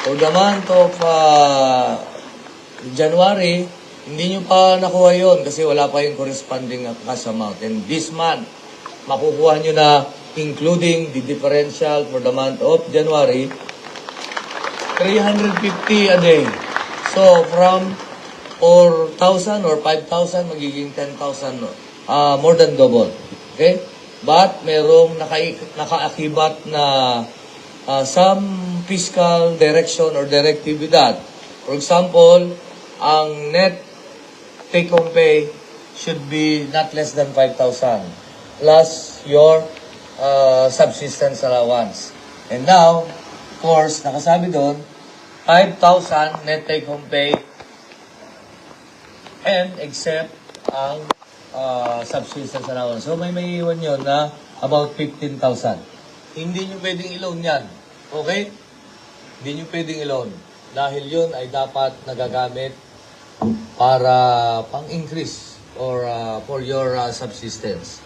For the month of January, hindi nyo pa nakuha yon kasi wala pa yung corresponding cash amount. And this month, makukuha nyo na including the differential for the month of January, 350 a day. So, from 4,000 or 5,000, magiging 10,000, more than double. Okay? But, merong nakaakibat na some fiscal direction or directive with that. For example, ang net take-home pay should be not less than 5,000 plus your subsistence allowance. And now, of course, nakasabi doon, 5,000 net take-home pay and except ang subsistence allowance. So, may iwan yun na about 15,000. Hindi nyo pwedeng i-loan yan. Okay? Hindi nyo pwedeng i-loan. Dahil yun ay dapat nagagamit para pang-increase or for your subsistence.